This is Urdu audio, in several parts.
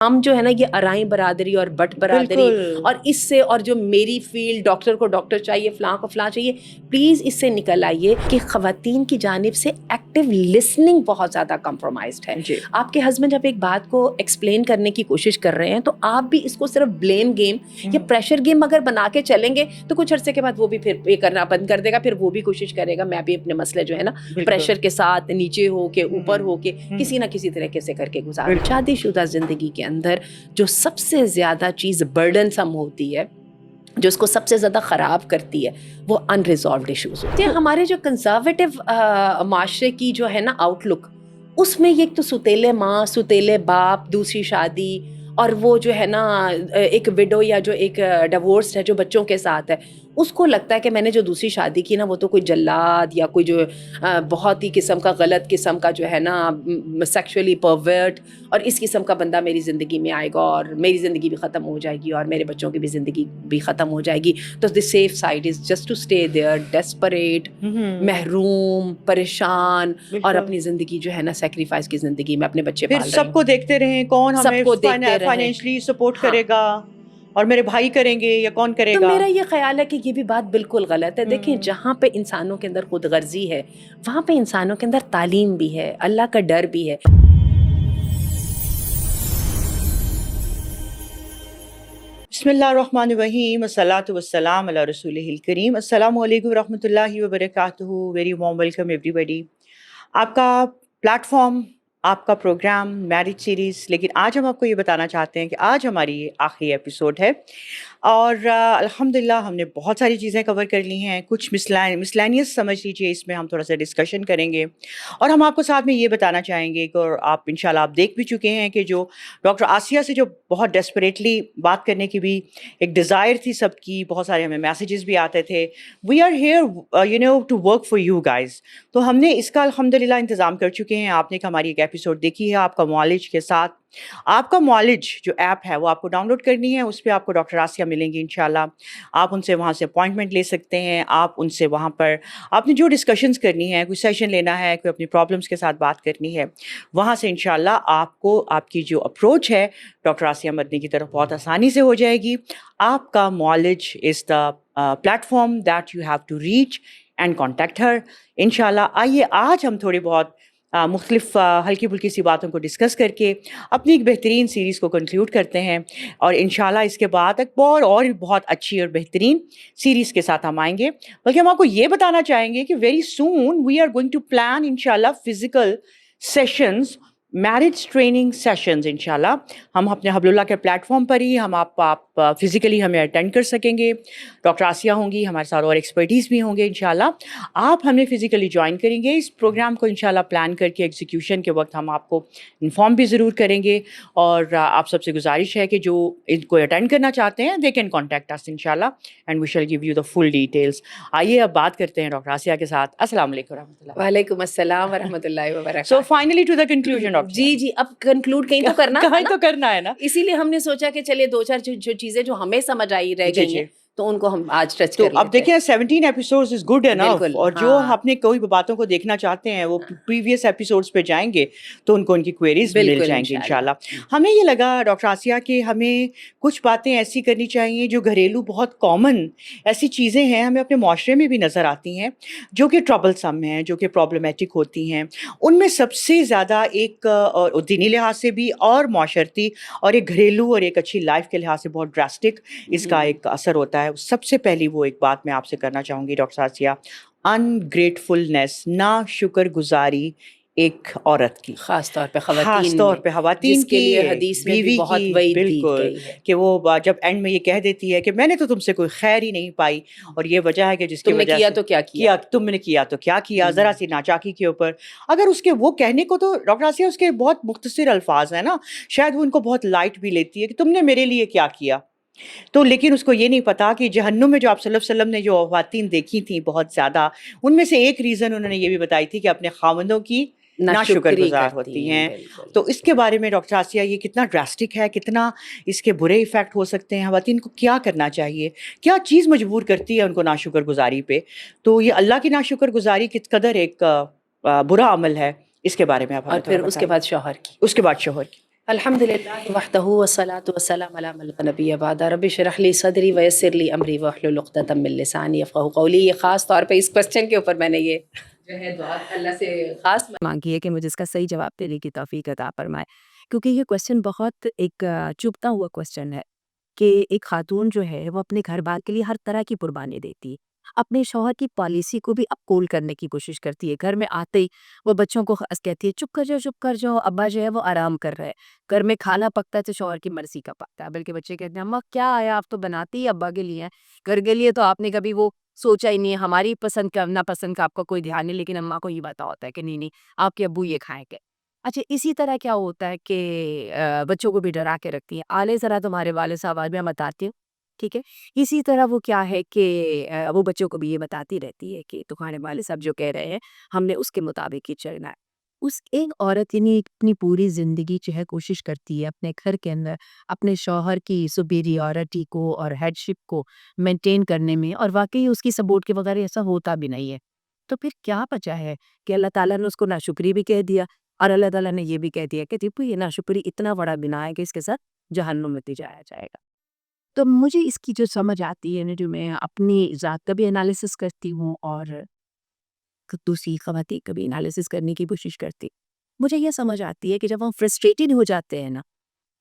ہم جو ہے نا یہ ارائیں برادری اور بٹ برادری اور اس سے اور جو میری فیلڈ ڈاکٹر کو ڈاکٹر چاہیے فلاں کو فلاں چاہیے، پلیز اس سے نکل آئیے کہ خواتین کی جانب سے ایکٹیو لسننگ بہت زیادہ کمپرومائزڈ ہے. جی. آپ کے ہسبینڈ جب ایک بات کو ایکسپلین کرنے کی کوشش کر رہے ہیں تو آپ بھی اس کو صرف بلیم گیم یا پریشر گیم اگر بنا کے چلیں گے تو کچھ عرصے کے بعد وہ بھی پھر یہ کرنا بند کر دے گا، پھر وہ بھی کوشش کرے گا میں بھی اپنے مسئلے جو ہے نا پریشر کے ساتھ نیچے ہو کے اوپر ہو کے کسی نہ کسی طریقے سے کر کے گزاروں. شادی شدہ زندگی کے اندر جو سب سے زیادہ چیز برڈن سم ہوتی ہے، جو اس کو سب سے زیادہ خراب کرتی ہے، وہ انریزالوڈ ایشوز ہوتے ہیں. ہمارے جو کنزرویٹو معاشرے کی جو ہے نا آؤٹ لک، اس میں ایک تو ستیلے ماں ستیلے باپ، دوسری شادی، اور وہ جو ہے نا ایک وڈو یا جو ایک ڈیورسڈ ہے جو بچوں کے ساتھ ہے، اس کو لگتا ہے کہ میں نے جو دوسری شادی کی نا وہ تو کوئی جلاد یا کوئی جو بہت ہی قسم کا غلط قسم کا جو ہے نا سیکشولی پرورٹ اور اس قسم کا بندہ میری زندگی میں آئے گا اور میری زندگی بھی ختم ہو جائے گی اور میرے بچوں کی بھی زندگی بھی ختم ہو جائے گی. تو the safe side is just to stay there desperate, محروم، پریشان، اور اپنی زندگی جو ہے نا سیکریفائس کی زندگی میں اپنے بچے پال رہے ہیں. سب کو دیکھتے رہیں کون ہمیں فائنینشلی سپورٹ کرے گا اور میرے بھائی کریں گے یا کون کرے گا. تو میرا یہ خیال ہے کہ یہ بھی بات بالکل غلط ہے. دیکھیں جہاں پہ انسانوں کے اندر خود غرضی ہے وہاں پہ انسانوں کے اندر تعلیم بھی ہے، اللہ کا ڈر بھی ہے. بسم اللہ الرحمن الرحیم، الصلاۃ والسلام علی رسولہ الکریم. السلام علیکم ورحمۃ اللہ وبرکاتہ. ویری وارم ویلکم ایوری بڈی. آپ کا پلیٹ فارم، آپ کا پروگرام میرج سیریز. لیکن آج ہم آپ کو یہ بتانا چاہتے ہیں کہ آج ہماری یہ آخری ایپیسوڈ ہے اور الحمدللہ ہم نے بہت ساری چیزیں کور کر لی ہیں. کچھ مسلینیس سمجھ لیجیے، اس میں ہم تھوڑا سا ڈسکشن کریں گے اور ہم آپ کو ساتھ میں یہ بتانا چاہیں گے کہ اور آپ انشاءاللہ آپ دیکھ بھی چکے ہیں کہ جو ڈاکٹر آسیہ سے جو بہت ڈیسپریٹلی بات کرنے کی بھی ایک ڈیزائر تھی سب کی، بہت سارے ہمیں میسیجز بھی آتے تھے. We are here to work for you guys. تو ہم نے اس کا الحمدللہ انتظام کر چکے ہیں. آپ نے ہماری ایک ایپیسوڈ دیکھی ہے آپ کا معالج کے ساتھ. آپ کا معالج جو ایپ ہے وہ آپ کو ڈاؤن لوڈ کرنی ہے، اس پہ آپ کو ڈاکٹر آسیہ ملیں گی انشاءاللہ. آپ ان سے وہاں سے اپوائنٹمنٹ لے سکتے ہیں. آپ ان سے وہاں پر آپ نے جو ڈسکشنز کرنی ہے، کوئی سیشن لینا ہے، کوئی اپنی پرابلمس کے ساتھ بات کرنی ہے، وہاں سے انشاءاللہ آپ کو آپ کی جو اپروچ ہے ڈاکٹر آسیہ مدنی کی طرف بہت آسانی سے ہو جائے گی. آپ کا معالج is the platform that you have to reach and contact her انشاءاللہ. آئیے آج ہم تھوڑی بہت مختلف ہلکی پھلکی سی باتوں کو ڈسکس کر کے اپنی ایک بہترین سیریز کو کنکلیوڈ کرتے ہیں اور انشاءاللہ اس کے بعد ایک اور بہت اچھی اور بہترین سیریز کے ساتھ ہم آئیں گے. بلکہ ہم آپ کو یہ بتانا چاہیں گے کہ very soon we are going to plan انشاءاللہ physical sessions, marriage training sessions انشاءاللہ. ہم اپنے حبل اللہ کے پلیٹ فارم پر ہی ہم آپ فزیکلی ہمیں اٹینڈ کر سکیں گے. ڈاکٹر آسیہ ہوں گی، ہمارے ساتھ اور ایکسپرٹیز بھی ہوں گے انشاءاللہ. آپ ہمیں فزیکلی جوائن کریں گے. اس پروگرام کو انشاءاللہ پلان کر کے ایگزیکیوشن کے وقت ہم آپ کو انفارم بھی ضرور کریں گے. اور آپ سب سے گزارش ہے کہ جو ان کو اٹینڈ کرنا چاہتے ہیں دے کین کانٹیکٹ اس انشاءاللہ and we shall give you the full details. آئیے اب بات کرتے ہیں ڈاکٹر آسیہ کے ساتھ. السلام علیکم ورحمۃ اللہ. وعلیکم السلام ورحمۃ اللہ وبرکاتہ. So finally to the conclusion doctor. جی اب کنکلوڈ کہیں تو کرنا کہیں تو کرنا ہے نا. اسی لیے ہم نے سوچا کہ چلیے دو چار جو چیزیں جو ہمیں سمجھ آئی رہ گئی ہیں تو ان کو ہم آج ٹچ کر لیتے ہیں. اب دیکھیں 17 ایپیسوڈز از گڈ انف. اور جو اپنے کوئی باتوں کو دیکھنا چاہتے ہیں وہ پریویس ایپیسوڈز پہ جائیں گے تو ان کو ان کی کوئریز مل جائیں گی انشاءاللہ. ہمیں یہ لگا ڈاکٹر آسیہ کہ ہمیں کچھ باتیں ایسی کرنی چاہیے جو گھریلو بہت کامن ایسی چیزیں ہیں ہمیں اپنے معاشرے میں بھی نظر آتی ہیں جو کہ ٹربل سم ہیں، جو کہ پرابلمیٹک ہوتی ہیں. ان میں سب سے زیادہ ایک دینی لحاظ سے بھی اور معاشرتی اور ایک گھریلو اور ایک اچھی لائف کے لحاظ سے بہت ڈراسٹک اس کا ایک اثر ہوتا ہے. سب سے پہلی وہ ایک بات میں آپ سے کرنا چاہوں گی ڈاکٹر آسیہ، انگریٹفلنس، نا شکر گزاری ایک عورت کی، خاص طور پہ خواتین کے لیے حدیث میں بھی بہت وعید دی گئی ہے کہ وہ جب اینڈ میں یہ کہہ دیتی ہے کہ میں نے تو تم سے کوئی خیر ہی نہیں پائی اور یہ وجہ ہے کہ جس کی وجہ سے تو کیا کیا تم نے کیا تو کیا کیا، ذرا سی ناچاکی کے اوپر. اگر اس کے وہ کہنے کو تو ڈاکٹر آسیہ اس کے بہت مختصر الفاظ ہیں نا، شاید وہ ان کو بہت لائٹ بھی لیتی ہے کہ تم نے میرے لیے کیا کیا. تو لیکن اس کو یہ نہیں پتا کہ جہنم میں جو آپ صلی اللہ علیہ وسلم نے جو خواتین دیکھی تھیں بہت زیادہ، ان میں سے ایک ریزن انہوں نے یہ بھی بتائی تھی کہ اپنے خاوندوں کی نا شکر گزار ہوتی ہیں. تو اس کے بارے میں ڈاکٹر آسیہ یہ کتنا ڈراسٹک ہے، کتنا اس کے برے ایفیکٹ ہو سکتے ہیں، خواتین کو کیا کرنا چاہیے، کیا چیز مجبور کرتی ہے ان کو نا شکر گزاری پہ. تو یہ اللہ کی نا شکر گزاری کس قدر ایک برا عمل ہے، اس کے بارے میں آپ اور پھر اس کے بعد شوہر کی. الحمدللہ وحدہ والصلاۃ والسلام علی من لا نبی بعدہ رب اشرح لی صدری ویسر لی امری واحلل عقدۃ من لسانی یفقہوا قولی. یہ خاص طور پہ اس کوسچن کے اوپر میں نے یہ جو ہے دعا اللہ سے خاص مانگی ہے کہ مجھے اس کا صحیح جواب دینے کی توفیق عطا فرمائے، کیونکہ یہ کوسچن بہت ایک چبھتا ہوا کوسچن ہے کہ ایک خاتون جو ہے وہ اپنے گھر بار کے لیے ہر طرح کی قربانی دیتی ہے، اپنے شوہر کی پالیسی کو بھی اپکول کرنے کی کوشش کرتی ہے. گھر میں آتے ہی وہ بچوں کو کہتی ہے چپ کر جاؤ، ابا جو ہے وہ آرام کر رہے. گھر میں کھانا پکتا ہے تو شوہر کی مرضی کا پکتا ہے، بلکہ بچے کہتے ہیں اماں کیا آیا، آپ تو بناتی ہی ابا کے لیے ہیں، گھر کے لیے تو آپ نے کبھی وہ سوچا ہی نہیں ہے، ہماری پسند کا ناپسند کا آپ کا کوئی دھیان نہیں، لیکن اماں کو یہ پتا ہوتا ہے کہ نہیں آپ کے ابو یہ کھائیں گے. اچھا اسی طرح کیا ہوتا ہے کہ بچوں کو بھی ڈرا کے رکھتی ہیں، آلے ذرا تمہارے والد صاحب آج میں بتاتی ہوں، ٹھیک ہے. اسی طرح وہ کیا ہے کہ وہ بچوں کو بھی یہ بتاتی رہتی ہے کہ تمہارے والد صاحب جو کہہ رہے ہیں ہم نے اس کے مطابق ہی چلنا ہے. اس ایک عورت یعنی اپنی پوری زندگی جو ہے کوشش کرتی ہے اپنے گھر کے اندر اپنے شوہر کی سپیریورٹی کو اور ہیڈ شپ کو مینٹین کرنے میں، اور واقعی اس کی سپورٹ کے بغیر ایسا ہوتا بھی نہیں ہے. تو پھر کیا بچا ہے کہ اللہ تعالیٰ نے اس کو ناشکری بھی کہہ دیا، اور اللہ تعالیٰ نے یہ بھی کہہ دیا کہ دیکھو یہ ناشکری اتنا بڑا گناہ ہے کہ اس کے ساتھ جہنم میں جایا جائے گا. تو مجھے اس کی جو سمجھ آتی ہے نا، جو میں اپنی ذات کا بھی انالیسس کرتی ہوں اور دوسری خواتین کا بھی انالیسس کرنے کی کوشش کرتی، مجھے یہ سمجھ آتی ہے کہ جب ہم فرسٹریٹڈ ہو جاتے ہیں نا،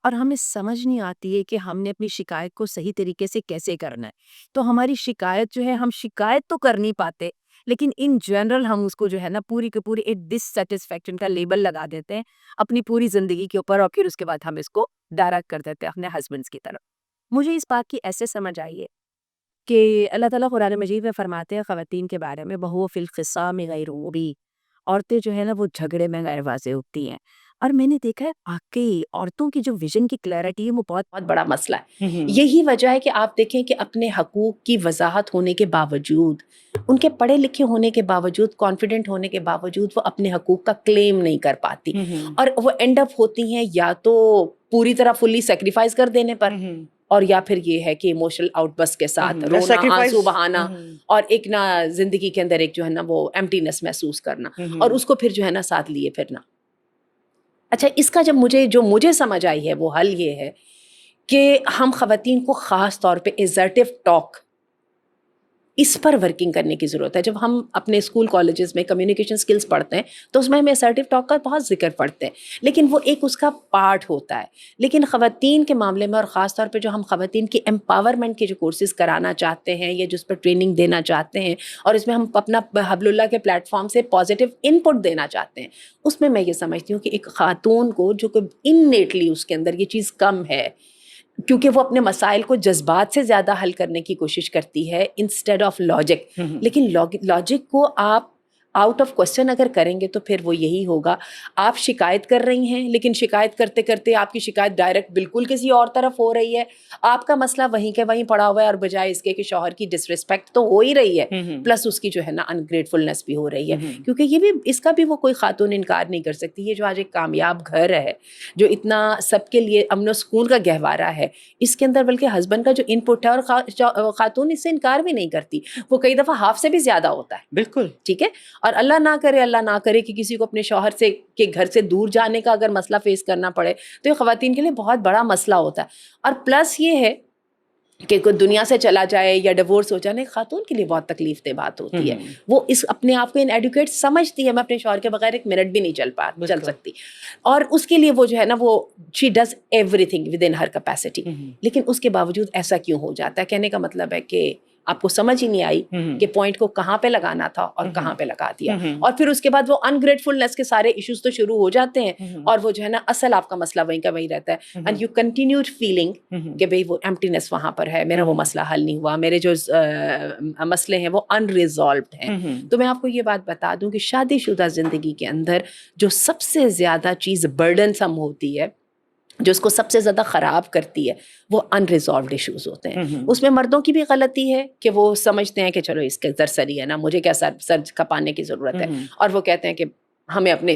اور ہمیں سمجھ نہیں آتی ہے کہ ہم نے اپنی شکایت کو صحیح طریقے سے کیسے کرنا ہے، تو ہماری شکایت جو ہے ہم شکایت تو کر نہیں پاتے، لیکن ان جنرل ہم اس کو جو ہے نا پوری کے پوری ایک ڈس سیٹسفیکشن کا لیبل لگا دیتے ہیں اپنی پوری زندگی کے اوپر، اور پھر اس کے بعد ہم اس کو ڈائریکٹ کر دیتے ہیں اپنے ہسبینڈس کی طرف. مجھے اس بات کی ایسے سمجھ آئی ہے کہ اللہ تعالیٰ قرآن مجید میں فرماتے ہیں خواتین کے بارے میں وَهُوَ فِي الْخِصَامِ غَيْرُ مُبِينٍ، عورتیں جو ہے نا وہ جھگڑے میں غیر واضح ہوتی ہیں. اور میں نے دیکھا ہے واقعی عورتوں کی جو ویژن کی کلیئرٹی ہے وہ بہت بہت بڑا مسئلہ ہے. یہی وجہ ہے کہ آپ دیکھیں کہ اپنے حقوق کی وضاحت ہونے کے باوجود، ان کے پڑھے لکھے ہونے کے باوجود، کانفیڈنٹ ہونے کے باوجود وہ اپنے حقوق کا کلیم نہیں کر پاتی، اور وہ اینڈ اپ ہوتی ہیں یا تو پوری طرح فلی سیکریفائز کر دینے پر، اور یا پھر یہ ہے کہ ایموشنل آؤٹ بسٹ کے ساتھ رونا، آنسو بہانا، اور ایک نا زندگی کے اندر ایک جو ہے نا وہ ایمٹینس محسوس کرنا، اور اس کو پھر جو ہے نا ساتھ لیے پھرنا. اچھا اس کا جو مجھے سمجھ آئی ہے وہ حل یہ ہے کہ ہم خواتین کو خاص طور پہ ایزرٹیو ٹاک اس پر ورکنگ کرنے کی ضرورت ہے. جب ہم اپنے اسکول کالجز میں کمیونیکیشن سکلز پڑھتے ہیں تو اس میں ہمیں اسرٹیو ٹاک کا بہت ذکر پڑھتے ہیں، لیکن وہ ایک اس کا پارٹ ہوتا ہے. لیکن خواتین کے معاملے میں، اور خاص طور پہ جو ہم خواتین کی امپاورمنٹ کے جو کورسز کرانا چاہتے ہیں یا جس پر ٹریننگ دینا چاہتے ہیں، اور اس میں ہم اپنا حبل اللہ کے پلیٹ فارم سے پازیٹیو ان پٹ دینا چاہتے ہیں، اس میں یہ سمجھتی ہوں کہ ایک خاتون کو جو کہ انیٹلی اس کے اندر یہ چیز کم ہے، کیونکہ وہ اپنے مسائل کو جذبات سے زیادہ حل کرنے کی کوشش کرتی ہے انسٹیڈ آف لاجک. لیکن لاجک کو آپ آؤٹ آف کوسچن اگر کریں گے تو پھر وہ یہی ہوگا، آپ شکایت کر رہی ہیں لیکن شکایت کرتے کرتے آپ کی شکایت ڈائریکٹ بالکل کسی اور طرف ہو رہی ہے، آپ کا مسئلہ وہیں کے وہیں پڑا ہوا ہے، اور بجائے اس کے کہ شوہر کی ڈسرسپیکٹ تو ہو ہی رہی ہے، پلس اس کی جو ہے نا انگریٹفلنس بھی ہو رہی ہے. کیونکہ یہ بھی اس کا بھی وہ کوئی خاتون انکار نہیں کر سکتی، یہ جو آج ایک کامیاب گھر ہے جو اتنا سب کے لیے امن و سکون کا گہوارہ ہے، اس کے اندر بلکہ ہسبینڈ کا جو ان پٹ ہے، اور خاتون اس سے انکار بھی نہیں کرتی، وہ کئی دفعہ ہاف سے بھی زیادہ ہوتا ہے. بالکل ٹھیک ہے. اور اللہ نہ کرے کہ کسی کو اپنے شوہر سے کے گھر سے دور جانے کا اگر مسئلہ فیس کرنا پڑے تو یہ خواتین کے لیے بہت بڑا مسئلہ ہوتا ہے. اور پلس یہ ہے کہ کوئی دنیا سے چلا جائے یا ڈیورس ہو جانے خاتون کے لیے بہت تکلیف دہ بات ہوتی ہے. وہ اس اپنے آپ کو ان ایڈوکیٹ سمجھتی ہے، میں اپنے شوہر کے بغیر ایک منٹ بھی نہیں چل سکتی، اور اس کے لیے وہ جو ہے نا وہ she does every thing with in Hare capacity. لیکن اس کے باوجود ایسا کیوں ہو جاتا ہے؟ کہنے کا مطلب ہے کہ آپ کو سمجھ ہی نہیں آئی کہ پوائنٹ کو کہاں پہ لگانا تھا اور کہاں پہ لگا دیا، اور پھر اس کے بعد وہ انگریٹفلنس کے سارے ایشوز تو شروع ہو جاتے ہیں، اور وہ جو ہے نا اصل آپ کا مسئلہ وہیں کا وہیں رہتا ہے. اینڈ یو کنٹینیو فیلنگ کہ بھئی وہ ایمٹینس وہاں پر ہے، میرا وہ مسئلہ حل نہیں ہوا، میرے جو مسئلے ہیں وہ انریزالوڈ ہیں. تو میں آپ کو یہ بات بتا دوں کہ شادی شدہ زندگی کے اندر جو سب سے زیادہ چیز برڈن سم ہوتی ہے، جو اس کو سب سے زیادہ خراب کرتی ہے، وہ انریزالوڈ ایشوز ہوتے ہیں. اس میں مردوں کی بھی غلطی ہے کہ وہ سمجھتے ہیں کہ چلو اس کے سرسری ہے نا، مجھے کیا سر کھپانے کی ضرورت ہے، اور وہ کہتے ہیں کہ ہمیں اپنے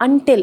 until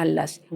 unless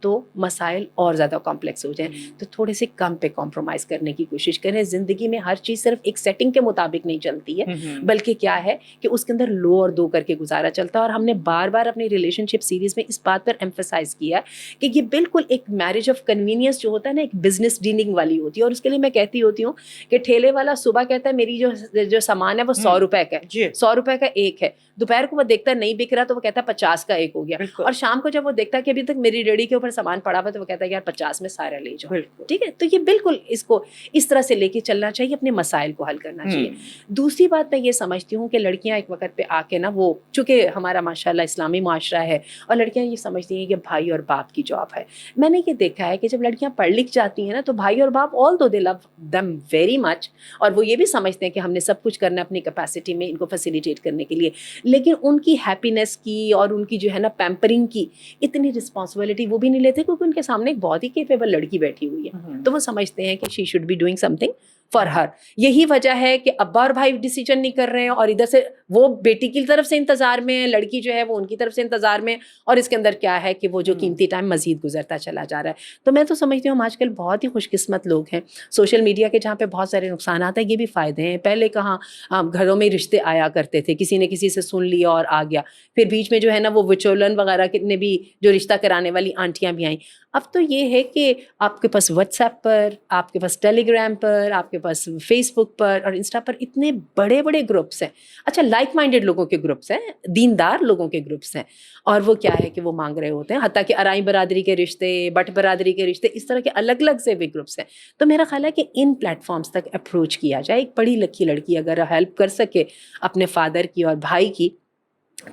تو مسائل اور زیادہ کمپلیکس ہو جائیں. تو تھوڑے سے کم پہ کمپرومائز کرنے کی کوشش کریں. زندگی میں ہر چیز صرف ایک سیٹنگ کے مطابق نہیں چلتی ہے, بلکہ کیا ہے کہ اس کے اندر لو اور دو کر کے گزارا چلتا ہے. اور ہم نے بار بار اپنی ریلیشن شپ سیریز میں اس بات پر ایمفسائز کیا ہے کہ یہ بالکل ایک میرج آف کنوینئنس جو ہوتا ہے نا, ایک بزنس ڈیلنگ والی ہوتی ہے. اور اس کے لیے میں کہتی ہوتی ہوں کہ ٹھیلے والا صبح کہتا ہے میری جو سامان ہے وہ 100 روپے کا ہے, 100 روپے کا ایک ہے. دوپہر کو وہ دیکھتا ہے نہیں بک رہا تو وہ کہتا ہے 50 کا ایک ہو گیا. اور شام کو جب وہ دیکھتا ہے کہ ابھی تک میری ریڑھی کے اوپر سامان پڑا ہوا تو وہ کہتا ہے یار 50 میں سارا لے جاؤ. ٹھیک ہے, تو یہ بالکل اس کو اس طرح سے لے کے چلنا چاہیے, اپنے مسائل کو حل کرنا چاہیے. دوسری بات میں یہ سمجھتی ہوں کہ لڑکیاں ایک وقت پہ آ کے نا, وہ چونکہ ہمارا ماشاءاللہ اسلامی معاشرہ ہے اور لڑکیاں یہ سمجھتی ہیں کہ بھائی اور باپ کی جاب ہے. میں نے یہ دیکھا ہے کہ جب لڑکیاں پڑھ لکھ جاتی ہیں نا تو بھائی اور باپ آل دو دے لو دم ویری مچ, اور وہ یہ بھی سمجھتے ہیں کہ ہم نے سب کچھ کرنا ہے اپنی کیپیسٹی میں ان کو فیسیلیٹیٹ کرنے کے لیے, لیکن ان کی ہیپینس کی اور ان کی جو ہے نا پیمپرنگ کی اتنی رسپانسبلٹی وہ بھی نہیں لیتے, کیونکہ ان کے سامنے ایک بہت ہی کیپیبل لڑکی بیٹھی ہوئی ہے. تو وہ سمجھتے ہیں کہ she should be doing something for her. یہی وجہ ہے کہ ابا اور بھائی ڈیسیجن نہیں کر رہے ہیں, اور ادھر سے وہ بیٹی کی طرف سے انتظار میں ہے, لڑکی جو ہے وہ ان کی طرف سے انتظار میں, اور اس کے اندر کیا ہے کہ وہ جو قیمتی ٹائم مزید گزرتا چلا جا رہا ہے. تو میں تو سمجھتی ہوں ہم آج کل بہت ہی خوش قسمت لوگ ہیں. سوشل میڈیا کے جہاں پہ بہت سارے نقصانات ہیں, یہ بھی فائدے ہیں. پہلے کہاں گھروں میں رشتے آیا کرتے تھے, کسی نے کسی سے سن لیا اور آ گیا, پھر بیچ میں جو ہے نا وہ وچولن وغیرہ کتنے بھی جو رشتہ کرانے والی آنٹیاں بھی آئیں. اب تو یہ ہے کہ آپ کے پاس واٹس ایپ پر, آپ کے پاس ٹیلی گرام پر, آپ کے پاس فیس بک پر اور انسٹا پر اتنے بڑے بڑے گروپس ہیں. اچھا, لائک مائنڈیڈ لوگوں کے گروپس ہیں, دیندار لوگوں کے گروپس ہیں, اور وہ کیا ہے کہ وہ مانگ رہے ہوتے ہیں. حتیٰ کہ ارائی برادری کے رشتے, بٹ برادری کے رشتے, اس طرح کے الگ الگ سے بھی گروپس ہیں. تو میرا خیال ہے کہ ان پلیٹ فارمس تک اپروچ کیا جائے. ایک پڑھی لکھی لڑکی اگر ہیلپ کر سکے اپنے فادر کی اور بھائی کی,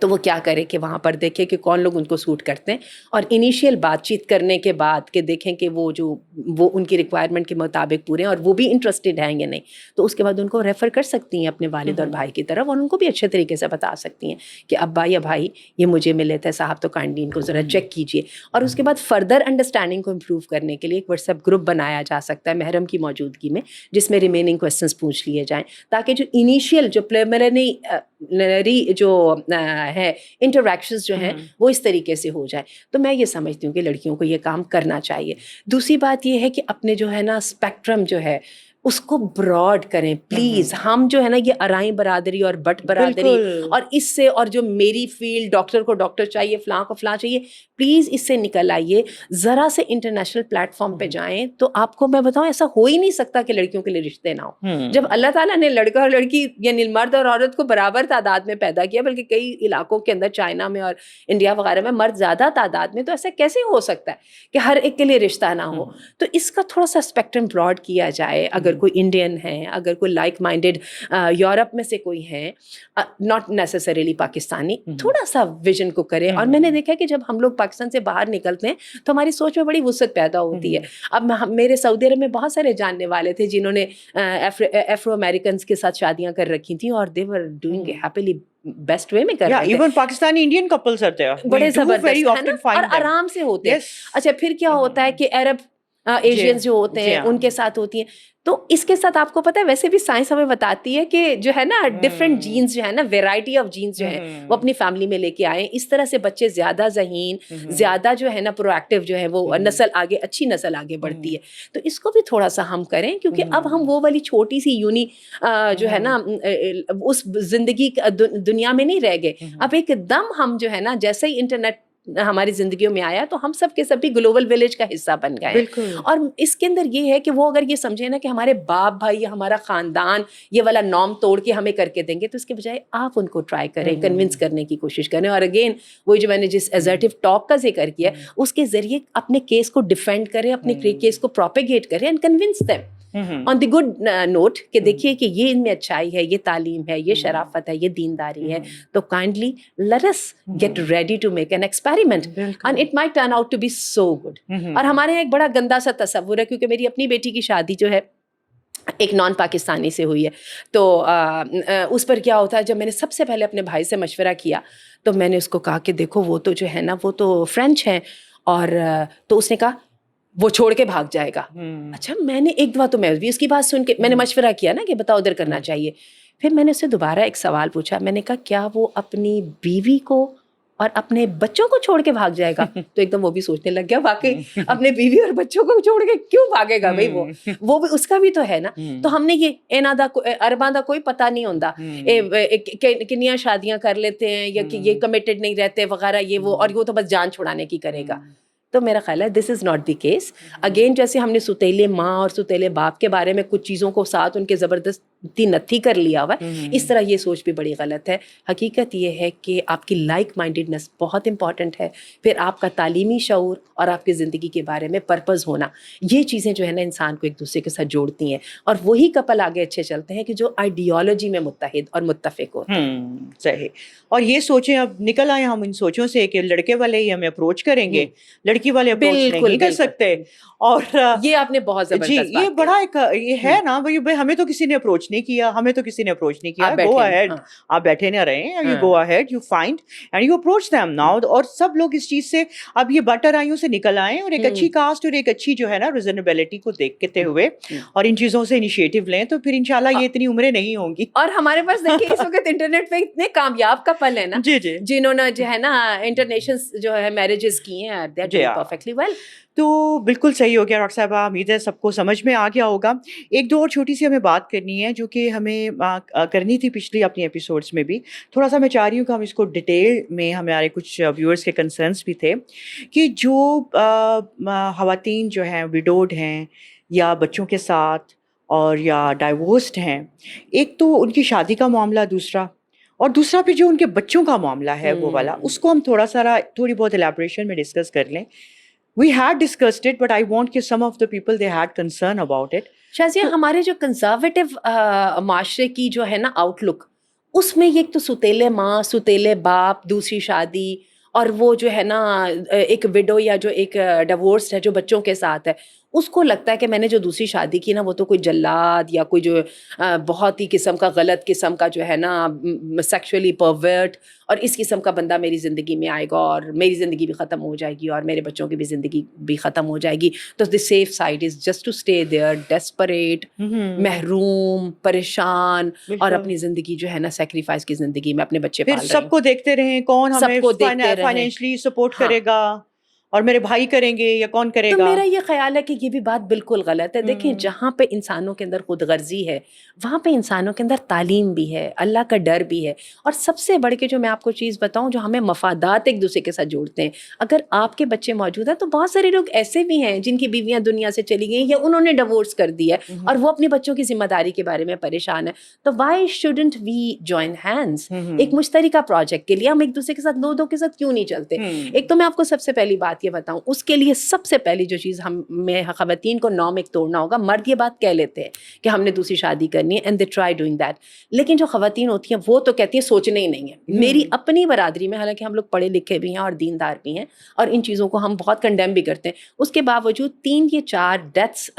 تو وہ کیا کرے کہ وہاں پر دیکھے کہ کون لوگ ان کو سوٹ کرتے ہیں, اور انیشیل بات چیت کرنے کے بعد کہ دیکھیں کہ وہ ان کی ریکوائرمنٹ کے مطابق پورے ہیں اور وہ بھی انٹرسٹڈ ہیں یا نہیں, تو اس کے بعد ان کو ریفر کر سکتی ہیں اپنے والد اور بھائی کی طرف, اور ان کو بھی اچھے طریقے سے بتا سکتی ہیں کہ ابا یا بھائی یہ مجھے ملے تھے صاحب, تو کائنڈلی ان کو ذرا چیک کیجیے. اور اس کے بعد فردر انڈرسٹینڈنگ کو امپروو کرنے کے لیے ایک واٹس ایپ گروپ بنایا جا سکتا ہے محرم کی موجودگی میں, جس میں ریمیننگ کویسچنس پوچھ لیے جائیں, تاکہ جو انیشیل جو پریلیمنری جو ہے انٹریکشنز جو ہیں وہ اس طریقے سے ہو جائے. تو میں یہ سمجھتی ہوں کہ لڑکیوں کو یہ کام کرنا چاہیے. دوسری بات یہ ہے کہ اپنے جو ہے نا اسپیکٹرم جو ہے اس کو براڈ کریں پلیز. ہم جو ہے نا یہ ارائیں برادری اور بٹ برادری اور اس سے, اور جو میری فیلڈ ڈاکٹر کو ڈاکٹر چاہیے, فلاں کو فلاں چاہیے, پلیز اس سے نکل آئیے. ذرا سے انٹرنیشنل پلیٹ فارم پہ جائیں تو آپ کو میں بتاؤں ایسا ہو ہی نہیں سکتا کہ لڑکیوں کے لیے رشتے نہ ہوں. جب اللہ تعالیٰ نے لڑکا اور لڑکی یعنی مرد اور عورت کو برابر تعداد میں پیدا کیا, بلکہ کئی علاقوں کے اندر چائنا میں اور انڈیا وغیرہ میں مرد زیادہ تعداد میں, تو ایسا کیسے ہو سکتا ہے کہ ہر ایک کے لیے رشتہ نہ ہو. تو اس کا تھوڑا سا اسپیکٹرم براڈ کیا جائے. اگر کوئی انڈین ہے, اگر کوئی لائک مائنڈیڈ یورپ میں سے کوئی ہے, ناٹ نیسسریلی پاکستانی, تھوڑا سا ویژن کو کرے. اور میں نے دیکھا کہ جب ہم لوگ پاکستان سے باہر نکلتے ہیں تو ہماری سوچ میں بڑی وسعت پیدا ہوتی ہے. اب میرے سعودی عرب میں بہت سارے جاننے والے تھے جنہوں نے افرو امریکنس کے ساتھ شادیاں کر رکھی تھیں, اور they were doing happily best way میں کر رہے تھے. Even Pakistani Indian couples are there, بڑے زبردست اور آرام سے ہوتے ہیں. اچھا, پھر کیا ہوتا ہے کہ عرب ایشینز جو ہوتے ہیں ان کے ساتھ ہوتی ہیں. تو اس کے ساتھ آپ کو پتہ ہے ویسے بھی سائنس ہمیں بتاتی ہے کہ جو ہے نا ڈفرینٹ جینز جو ہے نا, ویرائٹی آف جینز جو ہیں وہ اپنی فیملی میں لے کے آئیں. اس طرح سے بچے زیادہ ذہین, زیادہ جو ہے نا پرو ایکٹیو جو ہے, وہ نسل آگے, اچھی نسل آگے بڑھتی ہے. تو اس کو بھی تھوڑا سا ہم کریں, کیونکہ اب ہم وہ والی چھوٹی سی یونی جو ہے نا اس زندگی دنیا میں نہیں رہ گئے. اب ایک دم ہم جو ہے نا جیسے ہی انٹرنیٹ ہماری زندگیوں میں آیا تو ہم سب کے سب بھی گلوبل ولیج کا حصہ بن گئے. اور اس کے اندر یہ ہے کہ وہ اگر یہ سمجھے نا کہ ہمارے باپ بھائی یا ہمارا خاندان یہ والا نام توڑ کے ہمیں کر کے دیں گے, تو اس کے بجائے آپ ان کو ٹرائی کریں, کنونس کرنے کی کوشش کریں. اور اگین وہی جو میں نے جس ایزرٹیو ٹاک کا ذکر کیا, اس کے ذریعے اپنے کیس کو ڈیفینڈ کریں, اپنے کیس کو پروپیگیٹ کریں and convince them on the good note کہ دیکھیے کہ یہ ان میں اچھائی ہے, یہ تعلیم ہے, یہ شرافت ہے, یہ دینداری ہے. تو kindly let us get ready to make an experiment and it might turn out to be so good. اور ہمارے یہاں ایک بڑا گندا سا تصور ہے, کیونکہ میری اپنی بیٹی کی شادی جو ہے ایک نان پاکستانی سے ہوئی ہے. تو اس پر کیا ہوتا ہے, جب میں نے سب سے پہلے اپنے بھائی سے مشورہ کیا تو میں نے اس کو کہا کہ دیکھو وہ تو جو ہے نا وہ تو فرینچ ہیں, اور تو اس نے کہا وہ چھوڑ کے بھاگ جائے گا. اچھا, میں نے ایک دفعہ تو میں بھی اس کی بات سن کے میں نے مشورہ کیا نا کہ بتاؤ ادھر کرنا چاہیے. پھر میں نے اس سے دوبارہ ایک سوال پوچھا, میں نے کہا کیا وہ اپنی بیوی کو اور اپنے بچوں کو چھوڑ کے بھاگ جائے گا تو ایک دم وہ بھی سوچنے لگ گیا واقعی اپنے بیوی اور بچوں کو چھوڑ کے کیوں بھاگے گا بھائی, وہ بھی اس کا بھی تو ہے نا. تو ہم نے یہ اینا دا ارباں دا کوئی پتہ نہیں ہوتا, کنیاں شادیاں کر لیتے ہیں یا کہ یہ کمیٹڈ نہیں رہتے وغیرہ یہ وہ, اور وہ تو بس جان چھڑانے کی کرے گا. تو میرا خیال ہے this is not the case. Again جیسے ہم نے ستیلے ماں اور ستیلے باپ کے بارے میں کچھ چیزوں کو ساتھ ان کے زبردستی نتھی کر لیا ہوا ہے, اس طرح یہ سوچ بھی بڑی غلط ہے. حقیقت یہ ہے کہ آپ کی لائک مائنڈیڈنس بہت امپورٹنٹ ہے, پھر آپ کا تعلیمی شعور اور آپ کی زندگی کے بارے میں پرپز ہونا, یہ چیزیں جو ہے نا انسان کو ایک دوسرے کے ساتھ جوڑتی ہیں, اور وہی کپل آگے اچھے چلتے ہیں کہ جو آئیڈیالوجی میں متحد اور متفق ہوتے ہیں. صحیح. اور یہ سوچیں اب نکل آئے ہم ان سوچوں سے کہ لڑکے والے ہی ہمیں اپروچ کریں گے, لڑکی والے اپروچ نہیں کر سکتے. اور یہ آپ نے بہت زبردست جی یہ بڑا ایک یہ ہے نا بھائی, ہمیں تو کسی نے اپروچ نہیں کیا, ہمیں تو کسی نے اپروچ نہیں کیا. گو اہیڈ, آپ بیٹھے نہ رہیں, you go ahead, you find and you approach them now. اور سب لوگ اس چیز سے اب یہ بٹر آئیوں سے نکل آئیں اور ایک اچھی کاسٹ اور ایک اچھی جو ہے نا ریزنیبلٹی کو دیکھتے ہوئے اور ان چیزوں سے انیشیٹو لیں, تو پھر انشاءاللہ یہ اتنی عمریں نہیں ہوں گی. اور ہمارے پاس دیکھیے اس وقت انٹرنیٹ پہ اتنے کامیاب کپل ہیں نا جی جی جنہوں نے جو ہے نا انٹرنیشنل جو ہے میرجز کی ہیں, they are doing perfectly well. تو بالکل صحیح ہو گیا ڈاکٹر صاحبہ, امید ہے سب کو سمجھ میں آ گیا ہوگا. ایک دو اور چھوٹی سی ہمیں بات کرنی ہے جو کہ ہمیں کرنی تھی پچھلی اپنی ایپیسوڈس میں بھی. تھوڑا سا میں چاہ رہی ہوں کہ ہم اس کو ڈیٹیل میں, ہمارے کچھ ویورز کے کنسرنس بھی تھے کہ جو خواتین جو ہیں ویڈوڈ ہیں یا بچوں کے ساتھ اور یا ڈائیورسڈ ہیں, ایک تو ان کی شادی کا معاملہ, دوسرا پھر جو ان کے بچوں کا معاملہ ہے وہ والا, اس کو ہم تھوڑی بہت الیبریشن میں ڈسکس کر لیں. We had discussed it, but I want کہ some of the people they had concern about it. Shazia, ہمارے جو کنزرویٹو معاشرے کی جو ہے نا آؤٹ لک, اس میں ایک تو ستیلے ماں, ستیلے باپ, دوسری شادی, اور وہ جو ہے نا ایک وڈو یا جو ایک ڈیورسڈ ہے جو بچوں کے ساتھ ہے, اس کو لگتا ہے کہ میں نے جو دوسری شادی کی نا وہ تو کوئی جلاد یا کوئی جو بہت ہی قسم کا غلط قسم کا جو ہے نا سیکشولی پرورٹ اور اس قسم کا بندہ میری زندگی میں آئے گا اور میری زندگی بھی ختم ہو جائے گی اور میرے بچوں کی بھی زندگی بھی ختم ہو جائے گی. تو the safe side is just to stay there, desperate, محروم, پریشان, اور اپنی زندگی جو ہے نا سیکریفائس کی زندگی میں اپنے بچے پال رہے ہیں. سب کو دیکھتے رہیں کون ہمیں فائنینشلی سپورٹ کرے گا, اور میرے بھائی کریں گے یا کون کرے گا. تو میرا یہ خیال ہے کہ یہ بھی بات بالکل غلط ہے. دیکھیں جہاں پہ انسانوں کے اندر خود غرضی ہے وہاں پہ انسانوں کے اندر تعلیم بھی ہے, اللہ کا ڈر بھی ہے, اور سب سے بڑھ کے جو میں آپ کو چیز بتاؤں جو ہمیں مفادات ایک دوسرے کے ساتھ جوڑتے ہیں. اگر آپ کے بچے موجود ہیں تو بہت سارے لوگ ایسے بھی ہیں جن کی بیویاں دنیا سے چلی گئی یا انہوں نے ڈیورس کر دیا ہے اور وہ اپنے بچوں کی ذمہ داری کے بارے میں پریشان ہے. تو why shouldn't we join hands ایک مشترکہ پروجیکٹ کے لیے؟ ہم ایک دوسرے کے ساتھ دو کے ساتھ کیوں نہیں چلتے؟ ایک تو میں آپ کو سب سے پہلی بات یہ بتاؤں, اس کے لیے سب سے پہلی جو چیز ہمیں خواتین کو نارم ایک توڑنا ہوگا. مرد یہ بات کہہ لیتے ہیں کہ ہم نے دوسری شادی کرنی ہے and they try doing that, لیکن جو خواتین ہوتی ہیں وہ تو کہتی ہیں سوچنا ہی نہیں ہے. میری اپنی برادری میں حالانکہ ہم لوگ پڑھے لکھے بھی ہیں اور دیندار بھی ہیں اور ان چیزوں کو ہم بہت کنڈیم بھی کرتے ہیں, اس کے باوجود 3 یا 4 ڈیتھس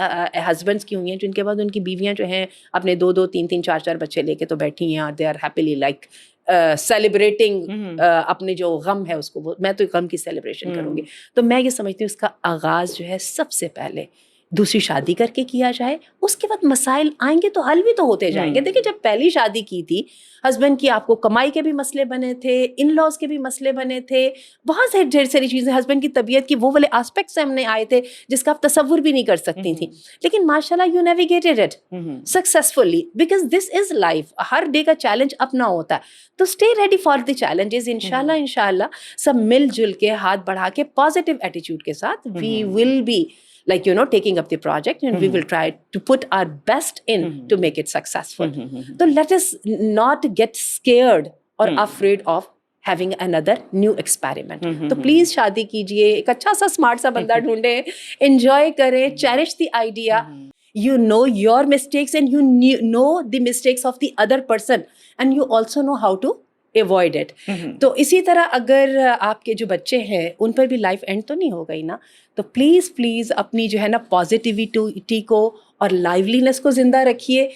ہسبینڈس کی ہوئی ہیں جن کے بعد ان کی بیویاں جو ہیں اپنے 2 3 4 بچے لے کے تو بیٹھی ہیں اور they are happily like celebrating اپنے جو غم ہے اس کو. میں تو غم کی سیلیبریشن کروں گی. تو میں یہ سمجھتی ہوں اس کا آغاز جو ہے سب سے پہلے دوسری شادی کر کے کیا جائے. اس کے بعد مسائل آئیں گے تو حل بھی تو ہوتے جائیں گے. دیکھیں جب پہلی شادی کی تھی ہسبینڈ کی, آپ کو کمائی کے بھی مسئلے بنے تھے, ان لاز کے بھی مسئلے بنے تھے, بہت ڈھیر ساری چیزیں, ہسبینڈ کی طبیعت کی وہ والے آسپیکٹس سامنے آئے تھے جس کا آپ تصور بھی نہیں کر سکتی تھیں. لیکن ماشاء اللہ you navigated it successfully because this is life. ہر ڈے کا چیلنج اپنا ہوتا ہے, تو stay ready for the challenges. انشاءاللہ سب مل جل کے ہاتھ بڑھا کے پازیٹیو ایٹیٹیوڈ کے ساتھ we will be like taking up the project and we will try to put our best in to make it successful. So let us not get scared or afraid of having another new experiment. تو پلیز شادی کیجئے, ایک اچھا سا اسمارٹ سا بندہ ڈھونڈیں, انجوائے کریں, cherish the idea. You know your mistakes and you know the mistakes of the other person and you also know how to avoid it. تو اسی طرح اگر آپ کے جو بچے ہیں ان پر بھی لائف اینڈ تو نہیں ہو گئی نا, تو پلیز اپنی جو ہے نا پازیٹیوٹی کو اور لائیولینس کو زندہ رکھیے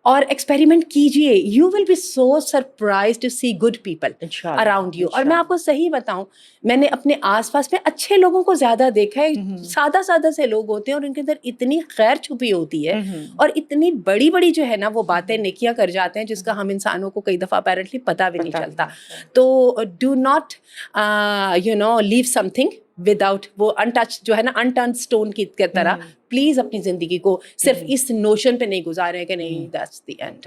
اور ایکسپیریمنٹ کیجیے. You will be so surprise to see good people انشاءاللہ اراؤنڈ یو. اور میں آپ کو صحیح بتاؤں, میں نے اپنے آس پاس میں اچھے لوگوں کو زیادہ دیکھا ہے. سادہ سادہ سے لوگ ہوتے ہیں اور ان کے اندر اتنی خیر چھپی ہوتی ہے اور اتنی بڑی بڑی جو ہے نا وہ باتیں نیکیاں کر جاتے ہیں جس کا ہم انسانوں کو کئی دفعہ اپیرنٹلی پتہ بھی نہیں چلتا. تو do not leave something without, وہ انٹچ جو ہے نا انٹرن اسٹون کی طرح, پلیز اپنی زندگی کو صرف اس نوشن پہ نہیں گزارے کہ نہیں دیٹس دی اینڈ,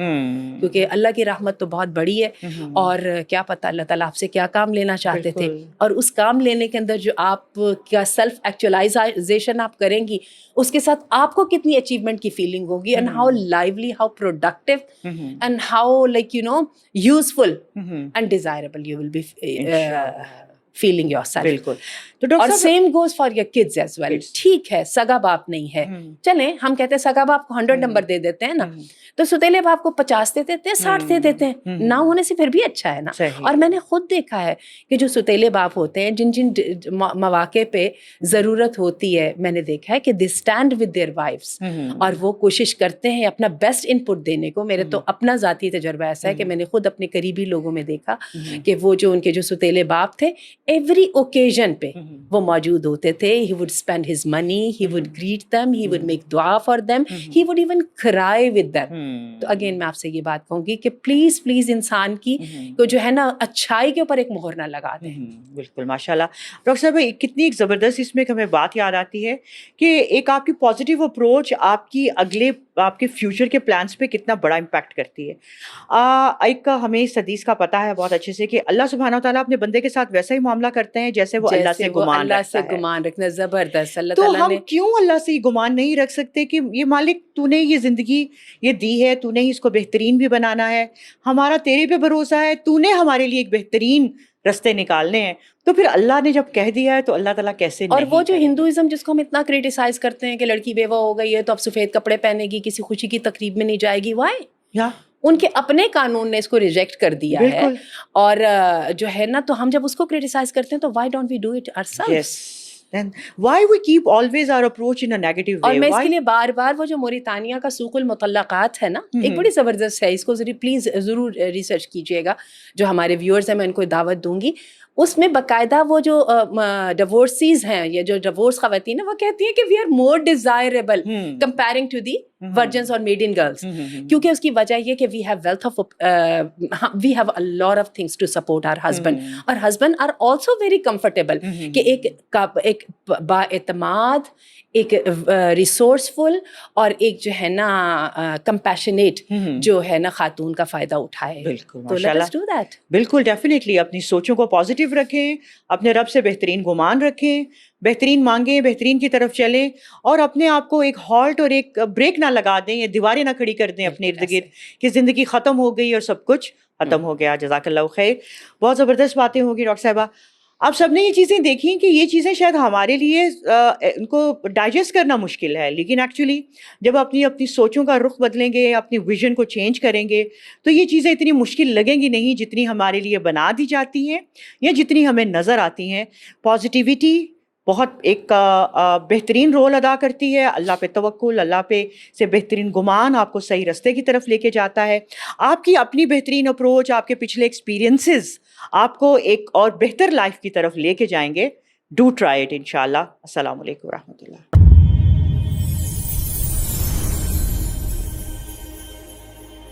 کیونکہ اللہ کی رحمت تو بہت بڑی ہے اور کیا پتہ اللہ تعالیٰ آپ سے کیا کام لینا چاہتے تھے, اور اس کام لینے کے اندر جو آپ کا سیلف ایکچولائزیشن آپ کریں گی اس کے ساتھ آپ کو کتنی اچیومنٹ کی فیلنگ ہوگی, and how lively, how productive and how useful and desirable you will be feeling yourself. بالکل. تو ڈاکٹر اور صاحب same goes for your kids as well. ٹھیک ہے سگا باپ نہیں ہے, چلیں ہم کہتے ہیں سگا باپ کو 100 نمبر دے دیتے ہیں نا, تو ستیلے باپ کو 50 دے دیتے ہیں, 60 دے دیتے ہیں, نہ ہونے سے پھر بھی اچھا ہے نا. اور میں نے خود دیکھا ہے کہ جو ستیلے باپ ہوتے ہیں جن جن مواقع پہ ضرورت ہوتی ہے, میں نے دیکھا ہے کہ they stand with their wives اور وہ کوشش کرتے ہیں اپنا بیسٹ ان پٹ دینے کو. میرے تو اپنا ذاتی تجربہ ایسا ہے کہ میں نے خود اپنے قریبی لوگوں میں دیکھا کہ وہ جو ان کے جو ستیلے باپ تھے ایوری اوکیزن پہ وہ موجود ہوتے تھے. He would spend his money, he would greet them, he would make dua for them, he would even cry with them. تو اگین میں آپ سے یہ بات کہوں گی کہ پلیز پلیز انسان کی کو جو ہے نا اچھائی کے اوپر ایک مہر نہ لگا دیں. بالکل ماشاء اللہ. ڈاکٹر صاحب کتنی ایک زبردست اس میں ہمیں بات یاد آتی ہے کہ ایک آپ کی پازیٹیو اپروچ آپ کی اگلے آپ کے فیوچر کے پلانس پہ کتنا بڑا امپیکٹ کرتی ہے. ایک ہمیں اس حدیث کا پتہ ہے بہت اچھے سے کہ اللہ سبحانہ و تعالیٰ اپنے بندے کے ساتھ ویسا ہی معاملہ کرتے ہیں جیسے وہ اللہ سے گمان رکھنا. زبردست. اللہ تو تعالیٰ ہم نے کیوں اللہ سے یہ گمان نہیں رکھ سکتے کہ یہ مالک تو نے یہ زندگی یہ دی ہے, تو نے اس کو بہترین بھی بنانا ہے, ہمارا تیرے پہ بھروسہ ہے, تو نے ہمارے لیے ایک بہترین رستے نکالنے ہیں. تو پھر اللہ نے جب کہہ دیا ہے تو اللہ تعالیٰ کیسے نہیں. اور وہ جو ہندوازم جس کو ہم اتنا کریٹیسائز کرتے ہیں کہ لڑکی بیوہ ہو گئی ہے تو اب سفید کپڑے پہنے گی, کسی خوشی کی تقریب میں نہیں جائے گی, وائی ان کے اپنے قانون نے اس کو ریجیکٹ کر دیا ہے. اور جو ہے نا تو ہم جب اس کو کریٹیسائز کرتے ہیں تو why don't we do it ourselves. Then why we keep always our approach in a negative way? اور میں اس کے لیے بار بار وہ جو موریتانیہ کا سوق المطلقات ہے نا, ایک بڑی زبردست ہے, اس کو پلیز ضرور ریسرچ کیجیے گا. جو ہمارے ویورز ہیں میں ان کو دعوت دوں گی. اس میں باقاعدہ وہ جو ڈیورسیز ہیں یا جو ڈیورس خواتین ہیں وہ کہتی ہیں کہ we are more desirable comparing to the virgins اور میڈین گرلس, کیونکہ اس کی وجہ یہ کہ we have wealth of we have a lot of things to support our husband, اور husband are also very comfortable کہ ایک با اعتماد, ایک ریسورسفل اور ایک جو ہے نا کمپیشنیٹ جو ہے نا خاتون کا فائدہ اٹھائے. بالکل تو لیٹ اس ڈو دیٹ. بالکل ڈیفینیٹلی اپنی سوچوں کو پازیٹیو رکھیں, اپنے رب سے بہترین گمان رکھیں, بہترین مانگیں, بہترین کی طرف چلیں, اور اپنے آپ کو ایک ہالٹ اور ایک بریک نہ لگا دیں یا دیواریں نہ کھڑی کر دیں اپنے ارد گرد کہ زندگی ختم ہو گئی اور سب کچھ ختم ہو گیا. جزاک اللہ خیر. بہت زبردست باتیں ہوگی ڈاکٹر صاحبہ. آپ سب نے یہ چیزیں دیکھی کہ یہ چیزیں شاید ہمارے لیے ان کو ڈائجسٹ کرنا مشکل ہے, لیکن ایکچولی جب اپنی سوچوں کا رخ بدلیں گے, اپنی ویژن کو چینج کریں گے, تو یہ چیزیں اتنی مشکل لگیں گی نہیں جتنی ہمارے لیے بنا دی جاتی ہیں یا جتنی ہمیں نظر آتی ہیں. پازیٹیوٹی بہت ایک بہترین رول ادا کرتی ہے. اللہ پہ توکل, اللہ پہ سے بہترین گمان آپ کو صحیح رستے کی طرف لے کے جاتا ہے. آپ کی اپنی بہترین اپروچ, آپ کے پچھلے ایکسپیرینسز آپ کو ایک اور بہتر لائف کی طرف لے کے جائیں گے. ڈو ٹرائی اٹ انشاءاللہ. السلام علیکم ورحمۃ اللہ.